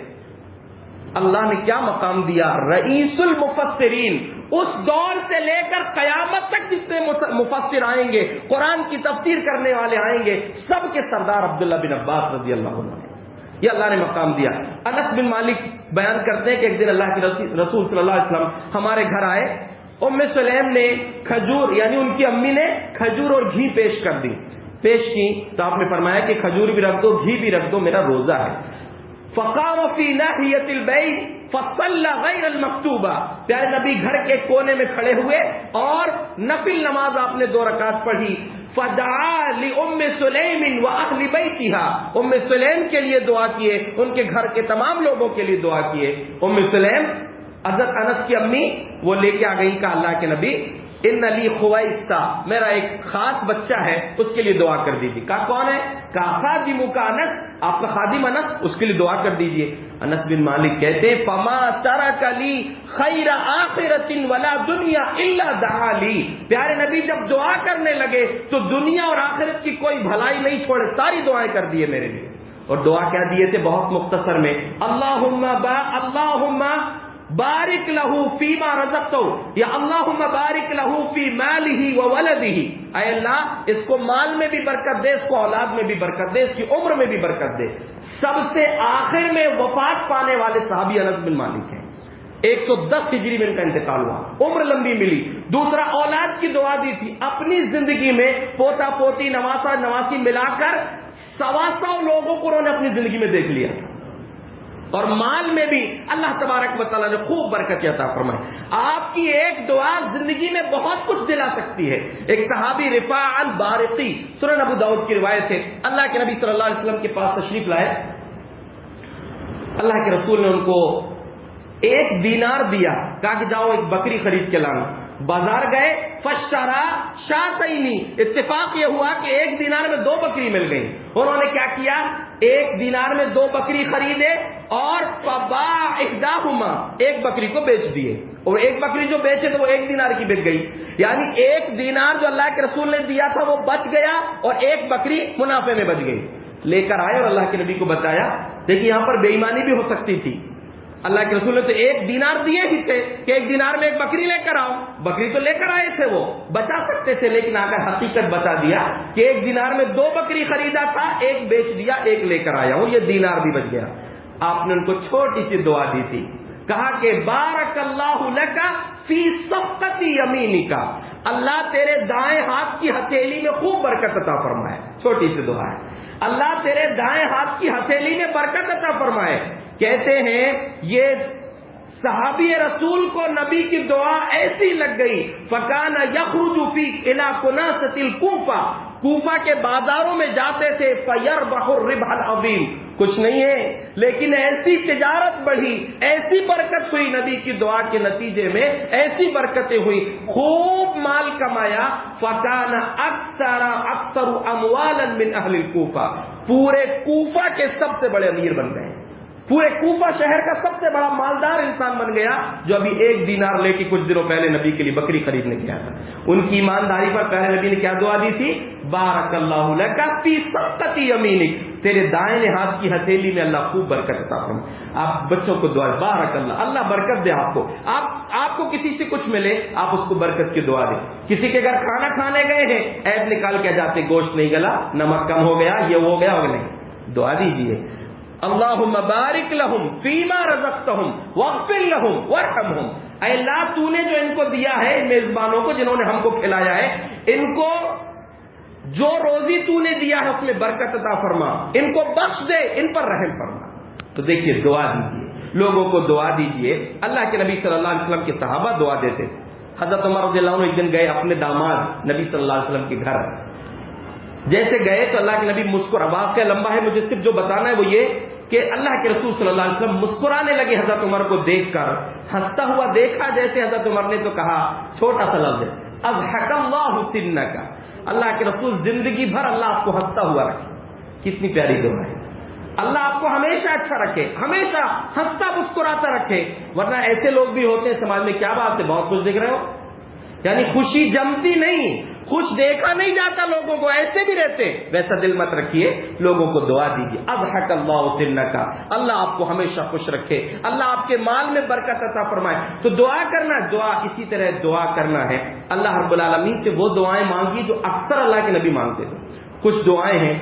اللہ نے کیا مقام دیا، رئیس المفسرین، اس دور سے لے کر قیامت تک جتنے مفسر آئیں گے، قرآن کی تفسیر کرنے والے آئیں گے، سب کے سردار عبداللہ بن عباس رضی اللہ عنہ، یہ اللہ نے مقام دیا۔ انس بن مالک بیان کرتے ہیں کہ ایک دن اللہ کے رسول صلی اللہ علیہ وسلم ہمارے گھر آئے. ام سلیم نے کھجور، یعنی ان کی امی نے کھجور اور گھی پیش کر دی. پیش کی تو آپ نے فرمایا کہ کھجور بھی رکھ دو، گھی بھی رکھ دو، میرا روزہ ہے. فقام فی ناحیۃ البیت فصلی غیر المکتوبہ. پیارے نبی گھر کے کونے میں کھڑے ہوئے اور نفل نماز آپ نے 2 رکعت پڑھی. فدعا لأم سلیم وأہل بیتہا. ام سلیم کے لیے دعا کیے، ان کے گھر کے تمام لوگوں کے لیے دعا کیے. ام سلیم حضرت انس کی امی وہ لے کے آ گئی، کہا اللہ کے نبی ان لی خویسہ، میرا ایک خاص بچہ ہے، اس کے لیے دعا کر دیجیے. کہا کون ہے؟ کہا خادمک انس، آپ کا خادم انس، اس کے لیے دعا کر دیجیے. انس بن مالک کہتے ہیں فما ترک لی خیر آخرۃ ولا دنیا الا دعا لی. پیارے نبی جب دعا کرنے لگے تو دنیا اور آخرت کی کوئی بھلائی نہیں چھوڑے، ساری دعائیں کر دیے میرے لیے. اور دعا کیا دیے تھے بہت مختصر میں، اللہم بارک لہو فیما رزقتہ، یا اللہم بارک لہو فی مالہ وولدہ. اے اللہ اس کو مال میں بھی برکت دے، اس کو اولاد میں بھی برکت دے، اس کی عمر میں بھی برکت دے. سب سے آخر میں وفات پانے والے صحابی انس بن مالک ہیں. 110 ہجری میں ان کا انتقال ہوا، عمر لمبی ملی. دوسرا اولاد کی دعا دی تھی. اپنی زندگی میں پوتا پوتی نواسا نواسی ملا کر 125 لوگوں کو انہوں نے اپنی زندگی میں دیکھ لیا تھا. اور مال میں بھی اللہ تبارک و تعالیٰ نے خوب برکت عطا فرمائی. آپ کی ایک دعا زندگی میں بہت کچھ دلا سکتی ہے. ایک صحابی رفاع البارقی، سنن ابو داؤد کی روایت ہے، اللہ کے نبی صلی اللہ علیہ وسلم کے پاس تشریف لائے. اللہ کے رسول نے ان کو 1 دینار دیا، کہا کہ جاؤ ایک بکری خرید کے لانا. بازار گئے، فاشترا شاتینی، اتفاق یہ ہوا کہ 1 دینار میں 2 بکری مل گئی. انہوں نے کیا کیا؟ 1 دینار میں 2 بکری خریدے اور فباع احداہما، 1 بکری کو بیچ دیے. اور 1 بکری جو بیچے تو وہ 1 دینار کی بک گئی. یعنی 1 دینار جو اللہ کے رسول نے دیا تھا وہ بچ گیا اور 1 بکری منافع میں بچ گئی. لے کر آئے اور اللہ کے نبی کو بتایا. دیکھیے یہاں پر بے ایمانی بھی ہو سکتی تھی. اللہ کے رسول نے تو 1 دینار دیے ہی تھے کہ 1 دینار میں 1 بکری لے کر آؤ. بکری تو لے کر آئے تھے، وہ بچا سکتے تھے، لیکن آ کر حقیقت بتا دیا کہ 1 دینار میں 2 بکری خریدا تھا، 1 بیچ دیا، 1 لے کر آیا ہوں، یہ دینار بھی بچ گیا. آپ نے ان کو چھوٹی سی دعا دی تھی، کہا کہ بارک اللہ لک فی صفقۃ یمینک، اللہ تیرے دائیں ہاتھ کی ہتھیلی میں خوب برکت عطا فرمائے. چھوٹی سی دعا ہے، اللہ تیرے دائیں ہاتھ کی ہتھیلی میں برکت عطا فرمائے. کہتے ہیں یہ صحابی رسول کو نبی کی دعا ایسی لگ گئی، فکان یخرج فی الی کناسۃ الکوفہ، کوفہ کے بازاروں میں جاتے تھے، فیربح الربح العظیم، کچھ نہیں ہے لیکن ایسی تجارت بڑھی، ایسی برکت ہوئی نبی کی دعا کے نتیجے میں، ایسی برکتیں ہوئی، خوب مال کمایا. فکان اکثر اموالا من اہل الکوفہ، پورے کوفہ کے سب سے بڑے امیر بن گئے. پورے کوفہ شہر کا سب سے بڑا مالدار انسان بن گیا، جو ابھی 1 دینار لے کے کچھ دنوں پہلے نبی کے لیے بکری خریدنے گیا تھا. ان کی ایمانداری پر پیارے نبی نے کیا دعا دی تھی؟ بارک اللہ لک فی صفقۃ یمینک، تیرے دائیں ہاتھ کی ہتھیلی میں اللہ خوب برکت عطا فرمائے. آپ بچوں کو دعا، بارک اللہ برکت دے آپ کو. آپ کو کسی سے کچھ ملے آپ اس کو برکت کی دعا دیں. کسی کے گھر کھانا کھانے گئے ہیں، عیب نکال کے جاتے، گوشت نہیں گلا، نمک کم ہو گیا، یہ ہو گیا اور نہیں، دعا دیجیے اللہم بارک لہم فیما رزقتہم واغفر لہم وارحمہم. اے اللہ تو نے جو ان کو دیا ہے، ان میزبانوں کو جنہوں نے ہم کو کھلایا ہے، ان کو جو روزی تو نے دیا ہے اس میں برکت عطا فرما، ان کو بخش دے، ان پر رحم فرما. تو دیکھیے دعا دیجیے، لوگوں کو دعا دیجیے. اللہ کے نبی صلی اللہ علیہ وسلم کے صحابہ دعا دیتے. حضرت عمر رضی اللہ عنہ ایک دن گئے اپنے داماد نبی صلی اللہ علیہ وسلم کے گھر. جیسے گئے تو اللہ کے نبی مسکرا، واقعہ لمبا ہے، مجھے صرف جو بتانا ہے وہ یہ کہ اللہ کے رسول صلی اللہ علیہ وسلم مسکرانے لگے حضرت عمر کو دیکھ کر. ہنستا ہوا دیکھا جیسے حضرت عمر نے تو کہا، چھوٹا سا لفظ ہے، اضحک اللہ سنک، اللہ کے رسول زندگی بھر اللہ آپ کو ہنستا ہوا رکھے. کتنی پیاری دعا ہے. اللہ آپ کو ہمیشہ اچھا رکھے، ہمیشہ ہنستا مسکراتا رکھے. ورنہ ایسے لوگ بھی ہوتے ہیں سماج میں، کیا بات ہے بہت کچھ دیکھ رہے ہو، یعنی خوشی جمتی نہیں، خوش دیکھا نہیں جاتا لوگوں کو، ایسے بھی رہتے. ویسا دل مت رکھیے، لوگوں کو دعا دیجیے. اضحک اللہ سنک، اللہ آپ کو ہمیشہ خوش رکھے، اللہ آپ کے مال میں برکت عطا فرمائے. تو دعا کرنا، دعا اسی طرح دعا کرنا ہے. اللہ رب العالمین سے وہ دعائیں مانگی جو اکثر اللہ کے نبی مانگتے تھے. کچھ دعائیں ہیں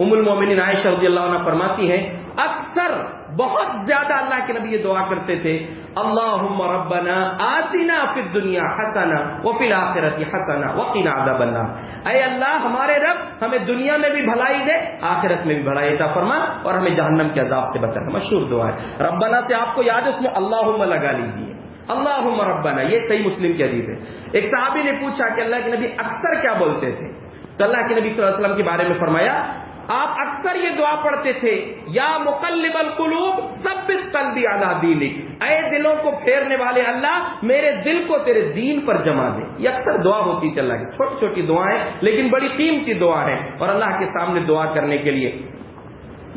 ام المومنین عائشہ رضی اللہ عنہ فرماتی ہیں اکثر بہت زیادہ اللہ کے نبی یہ دعا کرتے تھے اللہم ربنا آتنا فی الدنیا حسنہ وفی الآخرۃ حسنہ وقنا عذاب النار، اے اللہ ہمارے رب ہمیں دنیا میں بھی بھلائی دے، آخرت میں بھی بھلائی عطا فرما، اور ہمیں جہنم کے عذاب سے بچا۔ مشہور دعا ہے، ربنا سے آپ کو یاد ہے، اس میں اللہم لگا لیجیے، اللہم ربنا، یہ صحیح مسلم کی حدیث ہے۔ ایک صحابی نے پوچھا کہ اللہ کے نبی اکثر کیا بولتے تھے؟ تو اللہ کے نبی صلی اللہ علیہ وسلم کے بارے میں فرمایا آپ اکثر یہ دعا پڑھتے تھے یا مقلب القلوب ثبت قلبی علی دینک، اے دلوں کو پھیرنے والے اللہ میرے دل کو تیرے دین پر جما دے۔ یہ اکثر دعا ہوتی تھی اللہ کی، چھوٹی چھوٹی دعائیں لیکن بڑی قیمتی دعا ہے، اور اللہ کے سامنے دعا کرنے کے لیے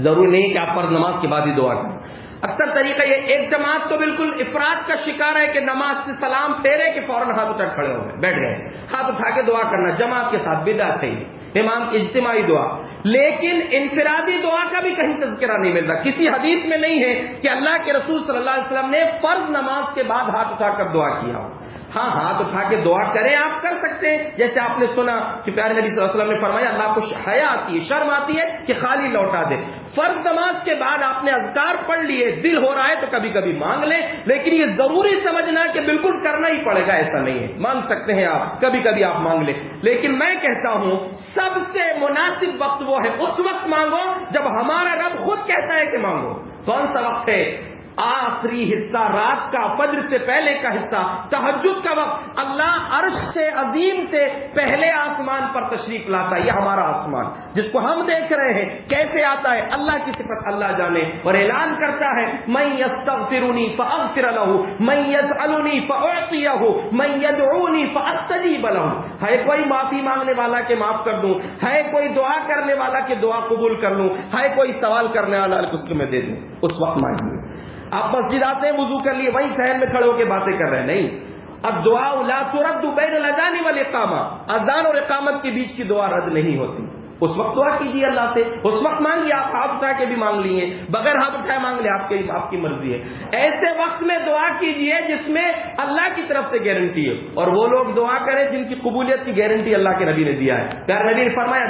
ضروری نہیں کہ آپ فرض نماز کے بعد ہی دعا کریں۔ اکثر طریقہ یہ، ایک جماعت تو بالکل افراد کا شکار ہے کہ نماز سے سلام پھیرے کہ فوراً ہاتھ اٹھا کھڑے ہو گئے، بیٹھ گئے، ہاتھ اٹھا کے دعا کرنا جماعت کے ساتھ بدعت ہے، امام کی اجتماعی دعا۔ لیکن انفرادی دعا کا بھی کہیں تذکرہ نہیں ملتا، کسی حدیث میں نہیں ہے کہ اللہ کے رسول صلی اللہ علیہ وسلم نے فرض نماز کے بعد ہاتھ اٹھا کر دعا کیا ہو۔ ہاں ہاتھ اٹھا کے دعا کریں، آپ کر سکتے ہیں، جیسے آپ نے سنا کہ پیارے نبی صلی اللہ علیہ وسلم نے فرمایا اللہ کو حیا آتی ہے، شرم آتی ہے کہ خالی لوٹا دے۔ فرض نماز کے بعد آپ نے اذکار پڑھ لیے، دل ہو رہا ہے تو کبھی کبھی مانگ لیں، لیکن یہ ضروری سمجھنا کہ بالکل کرنا ہی پڑے گا ایسا نہیں ہے، مانگ سکتے ہیں آپ، کبھی کبھی آپ مانگ لیں، لیکن میں کہتا ہوں سب سے مناسب وقت وہ ہے، اس وقت مانگو جب ہمارا رب خود کہتا ہے کہ مانگو۔ کون سا وقت ہے؟ آخری حصہ رات کا، فجر سے پہلے کا حصہ، تہجد کا وقت۔ اللہ عرش سے عظیم سے پہلے آسمان پر تشریف لاتا ہے، یہ ہمارا آسمان جس کو ہم دیکھ رہے ہیں کیسے آتا ہے، اللہ کی صفت اللہ جانے، اور اعلان کرتا ہے من یستغفرنی فاغفر له، من یسألنی فاعطیہ، من یدعونی فاستجیب له۔ ہے کوئی معافی مانگنے والا کہ معاف کر دوں، ہے کوئی دعا کرنے والا کہ دعا قبول کر لوں، ہے کوئی سوال کرنے والا کہ اس کو میں دے دوں۔ اس وقت مانگیے۔ آپ مسجد آتے ہیں، وضو کر لیے، وہیں صحن میں کھڑے ہو کے باتیں کر رہے ہیں، نہیں۔ اب دعا لا ترد بین الاذان والاقامہ، اذان اور اقامت کے بیچ کی دعا رد نہیں ہوتی۔ اس وقت دعا کیجیے اللہ سے، اس وقت مانگیے، آپ ہاتھ اٹھا کے بھی مانگ لیے، بغیر ہاتھ اٹھائے مانگ لیں، آپ کی مرضی ہے۔ ایسے وقت میں دعا کیجیے جس میں اللہ کی طرف سے گارنٹی ہے، اور وہ لوگ دعا کریں جن کی قبولیت کی گارنٹی اللہ کے نبی نے دیا ہے۔ پیارے نبی نے فرمایا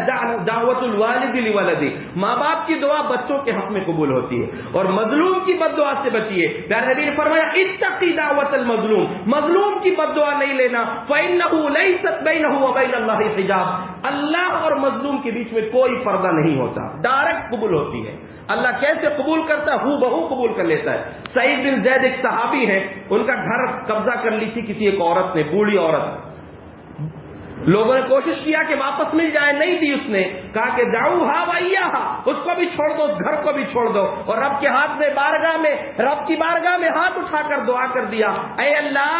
دعوت الوالد لولدی، ماں باپ کی دعا بچوں کے حق میں قبول ہوتی ہے، اور مظلوم کی بد دعا سے بچیے۔ پیارے نبی نے فرمایا اتقی دعوت المظلوم، مظلوم کی بد دعا نہیں لینا، فإنه ليست بينه وبين الله حجاب، اللہ اور مظلوم کے بیچ میں کوئی پردہ نہیں ہوتا، ڈائریکٹ قبول ہوتی ہے۔ اللہ کیسے قبول کرتا ہے؟ ہو بہو قبول کر لیتا ہے۔ سعید بن زید ایک صحابی ہیں، ان کا گھر قبضہ کر لی تھی کسی ایک عورت نے، بوڑھی عورت۔ لوگوں نے کوشش کیا کہ واپس مل جائے، نہیں دی اس نے، کہا کہ دعوہا وایاہا، اس کو بھی چھوڑ دو، اس گھر کو بھی چھوڑ دو، اور رب کے ہاتھ میں رب کی بارگاہ میں ہاتھ اٹھا کر دعا کر دیا، اے اللہ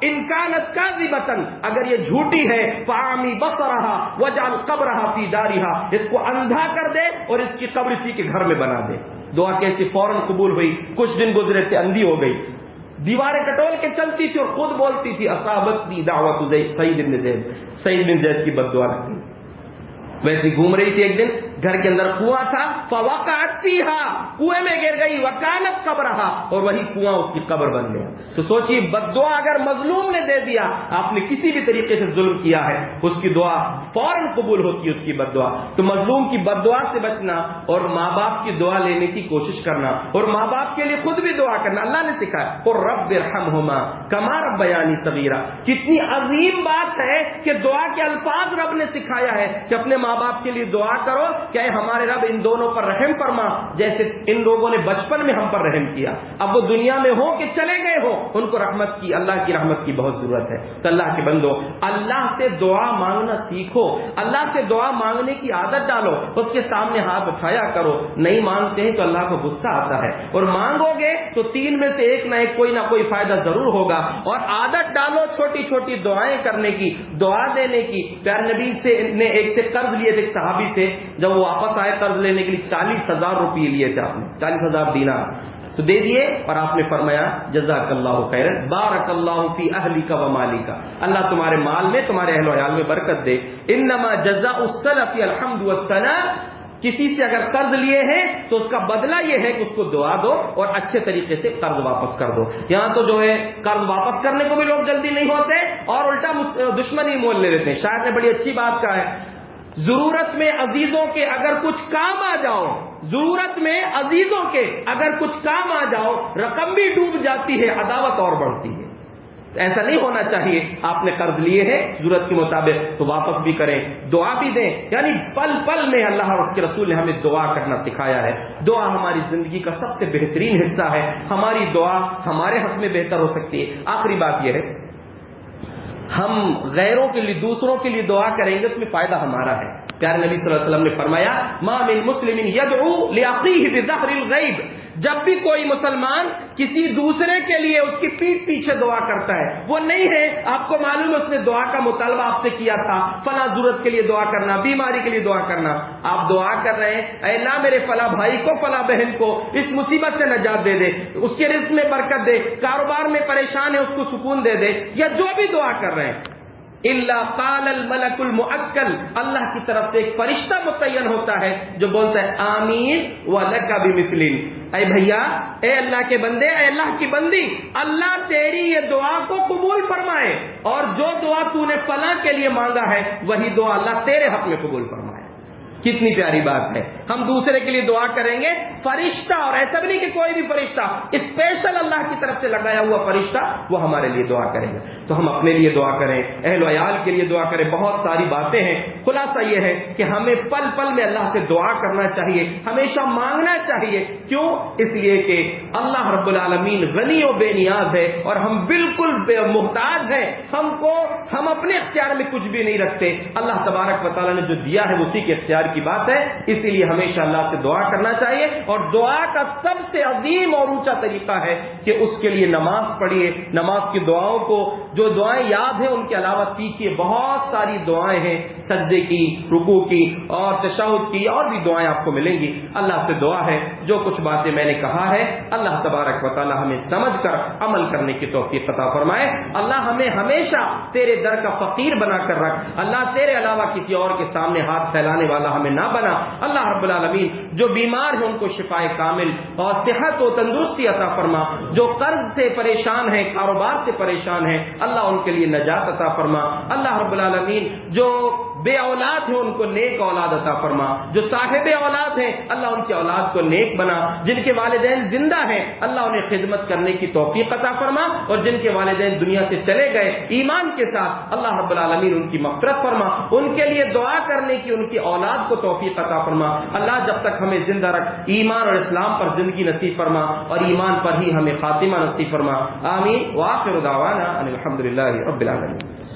ان کانت کاذبۃ، اگر یہ جھوٹی ہے فاعمی بصرہا واجعل قبرہا فی دارہا، اس کو اندھا کر دے اور اس کی قبر اسی کے گھر میں بنا دے۔ دعا کیسی فوراً قبول ہوئی، کچھ دن گزرے تھے اندھی ہو گئی، دیواریں کٹول کے چلتی تھی اور خود بولتی تھی اصابتنی دعوت سعید بن زید، سعید بن زید کی بد دعا لگی۔ ویسی گھوم رہی تھی، ایک دن گھر کے اندر کنواں تھا، فوقعت فیہا، کنویں میں گر گئی، وکانت قبرہا، اور وہی کنواں اس کی قبر بن گیا۔ تو سوچیے بد دعا اگر مظلوم نے دے دیا، آپ نے کسی بھی طریقے سے ظلم کیا ہے، اس کی دعا فوراً قبول ہوتی ہے، اس کی بد دعا۔ تو مظلوم کی بد دعا سے بچنا اور ماں باپ کی دعا لینے کی کوشش کرنا، اور ماں باپ کے لیے خود بھی دعا کرنا، اللہ نے سکھایا قل رب ارحمہما کما ربیانی صغیرا۔ کتنی عظیم بات ہے کہ دعا کے الفاظ رب نے سکھایا ہے کہ اپنے ماں باپ کے لیے دعا کرو کہ اے ہمارے رب ان دونوں پر رحم فرما، جیسے ان لوگوں نے بچپن میں ہم پر رحم کیا، اب وہ دنیا میں ہو کہ چلے گئے ہو، ان کو رحمت کی، اللہ کی رحمت کی بہت ضرورت ہے۔ تو اللہ کے بندو، اللہ سے دعا مانگنا سیکھو، اللہ سے دعا مانگنے کی عادت ڈالو، اس کے سامنے ہاتھ اٹھایا کرو۔ نہیں مانگتے ہیں تو اللہ کو غصہ آتا ہے، اور مانگو گے تو تین میں سے ایک نہ ایک کوئی نہ کوئی فائدہ ضرور ہوگا۔ اور عادت ڈالو چھوٹی چھوٹی دعائیں کرنے کی، دعا دینے کی۔ پیارے نبی نے ایک سے قرض لیے تھے، ایک صحابی سے، جب وہ واپس آئے قرض لینے کے لیے 40,000 روپئے لیے تھے، آپ نے 40,000 دینار تو دے دیے، اور آپ نے فرمایا جزاک اللہ خیرا بارک اللہ فی اہلک و مالک، اللہ تمہارے مال میں تمہارے اہل و عیال میں برکت دے۔ انما جزاء السلف الحمد والثناء، کسی سے اگر قرض لیے ہیں تو اس کا بدلہ یہ ہے کہ اس کو دعا دو اور اچھے طریقے سے قرض واپس کر دو۔ یہاں تو جو ہے قرض واپس کرنے کو بھی لوگ جلدی نہیں ہوتے، اور الٹا دشمنی مول لے لیتے ہیں۔ شاعر نے بڑی اچھی بات کہا ہے، ضرورت میں عزیزوں کے اگر کچھ کام آ جاؤ، ضرورت میں عزیزوں کے اگر کچھ کام آ جاؤ، رقم بھی ڈوب جاتی ہے، عداوت اور بڑھتی ہے۔ ایسا نہیں ہونا چاہیے۔ آپ نے قرض لیے ہیں ضرورت کے مطابق تو واپس بھی کریں، دعا بھی دیں، یعنی پل پل میں اللہ اور اس کے رسول نے ہمیں دعا کرنا سکھایا ہے۔ دعا ہماری زندگی کا سب سے بہترین حصہ ہے، ہماری دعا ہمارے حق میں بہتر ہو سکتی ہے۔ آخری بات یہ ہے، ہم غیروں کے لیے، دوسروں کے لیے دعا کریں گے، اس میں فائدہ ہمارا ہے۔ پیارے نبی صلی اللہ علیہ وسلم نے فرمایا ما من مسلم یدعو لاخیہ بظہر الغیب، جب بھی کوئی مسلمان کسی دوسرے کے لیے اس کی پیٹھ پیچھے دعا کرتا ہے، وہ نہیں ہے آپ کو معلوم ہے اس نے دعا کا مطالبہ آپ سے کیا تھا، فلاں ضرورت کے لیے دعا کرنا، بیماری کے لیے دعا کرنا، آپ دعا کر رہے ہیں اے اللہ میرے فلاں بھائی کو، فلاں بہن کو اس مصیبت سے نجات دے دے، اس کے رزق میں برکت دے، کاروبار میں پریشان ہے اس کو سکون دے دے، یا جو بھی دعا کر رہے ہیں، الا قال الملک المؤکل، اللہ کی طرف سے ایک فرشتہ متعین ہوتا ہے جو بولتا ہے آمین ولک بمثل، اے بھیا، اے اللہ کے بندے، اے اللہ کی بندی، اللہ تیری یہ دعا کو قبول فرمائے، اور جو دعا تو نے فلاں کے لیے مانگا ہے وہی دعا اللہ تیرے حق میں قبول فرمائے۔ کتنی پیاری بات ہے، ہم دوسرے کے لیے دعا کریں گے، فرشتہ، اور ایسا بھی نہیں کہ کوئی بھی فرشتہ، اسپیشل اللہ کی طرف سے لگایا ہوا فرشتہ وہ ہمارے لیے دعا کریں گے۔ تو ہم اپنے لیے دعا کریں، اہل و عیال کے لیے دعا کریں، بہت ساری باتیں ہیں۔ خلاصہ یہ ہے کہ ہمیں پل پل میں اللہ سے دعا کرنا چاہیے، ہمیشہ مانگنا چاہیے۔ کیوں؟ اس لیے کہ اللہ رب العالمین غنی و بے نیاز ہے، اور ہم بالکل محتاج ہیں، ہم اپنے اختیار میں کچھ بھی نہیں رکھتے، اللہ تبارک و تعالیٰ نے جو دیا ہے اسی کے اختیار کی بات ہے۔ اسی لیے ہمیشہ اللہ سے دعا کرنا چاہیے، اور دعا کا سب سے عظیم اور اونچا طریقہ ہے کہ اس کے لیے نماز پڑھیے، نماز کی دعاؤں کو، جو دعائیں یاد ہیں ان کے علاوہ سیکھیے، بہت ساری دعائیں ہیں، سجدے کی، رکوع کی اور تشہد کی، اور بھی دعائیں آپ کو ملیں گی۔ اللہ سے دعا ہے جو کچھ باتیں میں نے کہا ہے اللہ تبارک و تعالی ہمیں سمجھ کر عمل کرنے کی توفیق عطا فرمائے۔ اللہ ہمیں ہمیشہ تیرے در کا فقیر بنا کر رکھ، اللہ تیرے علاوہ کسی اور کے سامنے ہاتھ پھیلانے والا ہمیں نہ بنا۔ اللہ رب العالمین جو بیمار ہیں ان کو شفائے کامل اور صحت و تندرستی عطا فرما، جو قرض سے پریشان ہیں، کاروبار سے پریشان ہیں، اللہ ان کے لیے نجات عطا فرما۔ اللہ رب العالمین جو بے اولاد ہیں ان کو نیک اولاد عطا فرما، جو صاحب اولاد ہیں اللہ ان کی اولاد کو نیک بنا، جن کے والدین زندہ ہیں اللہ انہیں خدمت کرنے کی توفیق عطا فرما، اور جن کے والدین دنیا سے چلے گئے ایمان کے ساتھ اللہ رب العالمین ان کی مغفرت فرما، ان کے لیے دعا کرنے کی ان کی اولاد کو توفیق عطا فرما۔ اللہ جب تک ہمیں زندہ رکھ ایمان اور اسلام پر زندگی نصیب فرما، اور ایمان پر ہی ہمیں خاتمہ نصیب فرما۔ آمین۔ وآخر دعوانا ان الحمد للہ رب العالمین۔